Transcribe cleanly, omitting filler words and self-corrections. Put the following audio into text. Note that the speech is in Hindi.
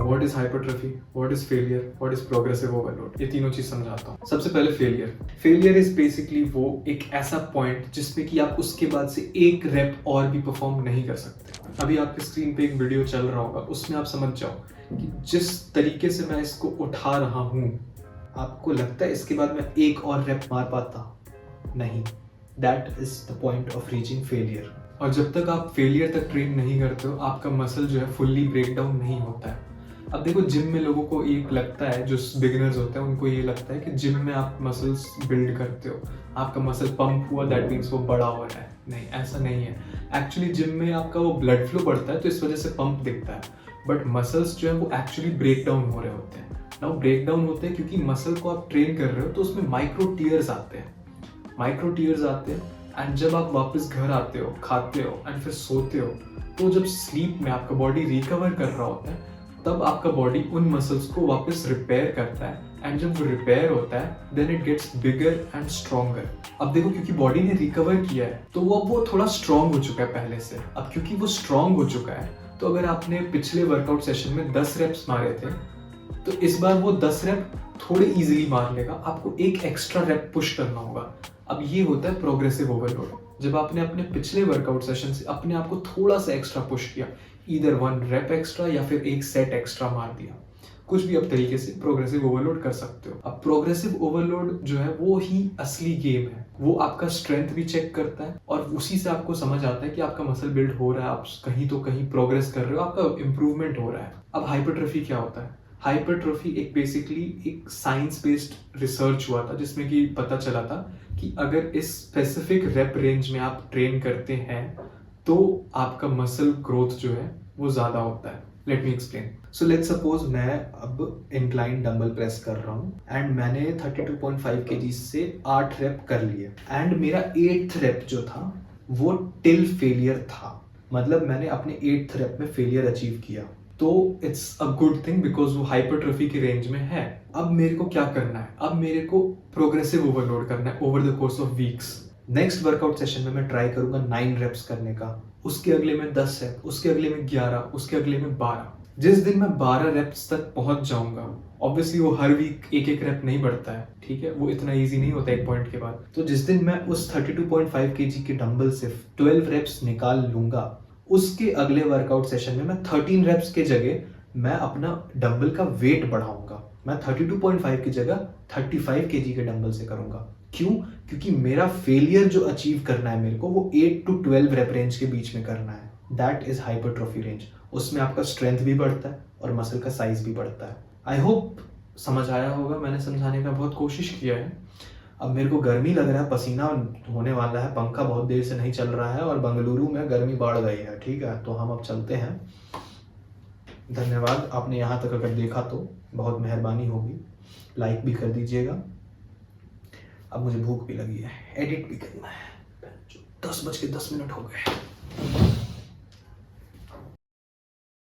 What is hypertrophy, what is failure, what is progressive overload, ये तीनों चीज समझाता हूँ। सबसे पहले फेलियर इज बेसिकली वो एक ऐसा पॉइंट जिसमें कि आप उसके बाद से एक रेप और भी परफॉर्म नहीं कर सकते। अभी आपके स्क्रीन पे एक वीडियो चल रहा होगा, उसमें आप समझ जाओ कि जिस तरीके से मैं इसको उठा रहा हूँ, आपको लगता है इसके बाद मैं एक और रेप मार पाता? नहीं। That is the point of reaching failure. और जब तक आप फेलियर तक ट्रेन नहीं करते हो, आपका मसल जो है फुल्ली ब्रेक डाउन नहीं होता है। अब देखो, जिम में लोगों को एक लगता है, जो बिगिनर्स होते हैं उनको ये लगता है कि जिम में आप मसल्स बिल्ड करते हो, आपका मसल पंप हुआ दैट मीन्स वो बड़ा हो रहा है। नहीं, ऐसा नहीं है। एक्चुअली जिम में आपका वो ब्लड फ्लो बढ़ता है तो इस वजह से पंप दिखता है, बट मसल्स जो है वो एक्चुअली ब्रेक डाउन हो रहे होते हैं। नाउ ब्रेक डाउन होते हैं क्योंकि मसल को आप ट्रेन कर रहे हो तो उसमें माइक्रो टीयर्स आते हैं एंड जब आप वापस घर आते हो, खाते हो एंड फिर सोते हो, तो जब स्लीप में आपका बॉडी रिकवर कर रहा होता है, तब आपका बॉडी उन मसल्स को वापस रिपेयर करता है एंड जब वो रिपेयर होता है then it gets bigger and stronger. अब देखो, क्योंकि बॉडी ने रिकवर किया है तो वो थोड़ा स्ट्रॉन्ग हो चुका है पहले से। अब क्योंकि वो स्ट्रॉन्ग हो चुका है तो अगर आपने पिछले वर्कआउट सेशन में 10 रेप्स मारे थे तो इस बार वो 10 रेप थोड़े इजीली मार लेगा। आपको एक एक्स्ट्रा रेप पुश करना होगा। अब ये होता है प्रोग्रेसिव ओवरलोड। जब आपने अपने पिछले वर्कआउट सेशन से अपने आप को थोड़ा सा एक्स्ट्रा पुश किया, ईदर 1 रेप एक्स्ट्रा या फिर एक सेट एक्स्ट्रा मार दिया, कुछ भी आप तरीके से प्रोग्रेसिव ओवरलोड कर सकते हो। अब प्रोग्रेसिव ओवरलोड जो है वो ही असली गेम है। वो आपका स्ट्रेंथ भी चेक करता है और उसी से आपको समझ आता है कि आपका मसल बिल्ड हो रहा है, आप कहीं तो कहीं प्रोग्रेस कर रहे हो, आपका इंप्रूवमेंट हो रहा है। अब हाइपरट्रॉफी क्या होता है? हाइपरट्रॉफी एक बेसिकली एक साइंस बेस्ड रिसर्च हुआ था जिसमें कि पता चला था कि अगर इस स्पेसिफिक रेप रेंज में आप ट्रेन करते हैं तो आपका मसल ग्रोथ जो है वो ज्यादा होता है। Let me explain. So let's suppose मैं अब इंक्लाइन डंबल प्रेस कर रहा हूँ एंड मैंने 32.5 kg से 8 रेप कर लिए एंड मेरा 8th रेप जो था वो टिल फेलियर था। मतलब मैंने अपने 8th रेप में फेलियर अचीव किया, तो it's a good thing because वो हाइपरट्रॉफी के रेंज में है। अब मेरे को क्या करना है? अब मेरे को प्रोग्रेसिव ओवरलोड करना है over the course of weeks. Next workout session में मैं ट्राई करूंगा 9 रेप्स करने का, उसके अगले में 10 रेप, उसके अगले में 11, उसके अगले में 12। जिस दिन मैं 12 रेप्स तक पहुंच जाऊंगा, ऑब्वियसली वो हर वीक एक एक रेप नहीं बढ़ता है, ठीक है, वो इतना इजी नहीं होता एक पॉइंट के बाद। तो जिस दिन मैं उस 32.5 kg के डंबल से 12 रेप्स निकाल लूंगा, उसके अगले वर्कआउट सेशन में मैं 13 रेप्स के जगह मैं अपना डंबल का वेट बढ़ाऊंगा। मैं 32.5 की जगह 35 kg के डंबल से करूंगा। क्यों? क्योंकि मेरा फेलियर जो अचीव करना है मेरे को वो 8 to 12 रेप रेंज के बीच में करना है। That is hypertrophy range. उसमें आपका स्ट्रेंथ भी बढ़ता है और मसल का साइज भी बढ़ता है। आई होप समझ आया होगा। मैंने समझाने का बहुत कोशिश किया है। अब मेरे को गर्मी लग रहा है, पसीना होने वाला है, पंखा बहुत देर से नहीं चल रहा है और बेंगलुरु में गर्मी बढ़ गई है, ठीक है। तो हम अब चलते हैं। धन्यवाद, आपने यहाँ तक अगर देखा तो बहुत मेहरबानी होगी। लाइक भी कर दीजिएगा। अब मुझे भूख भी लगी है, एडिट भी करना है। 10 बज के 10 मिनट हो गए।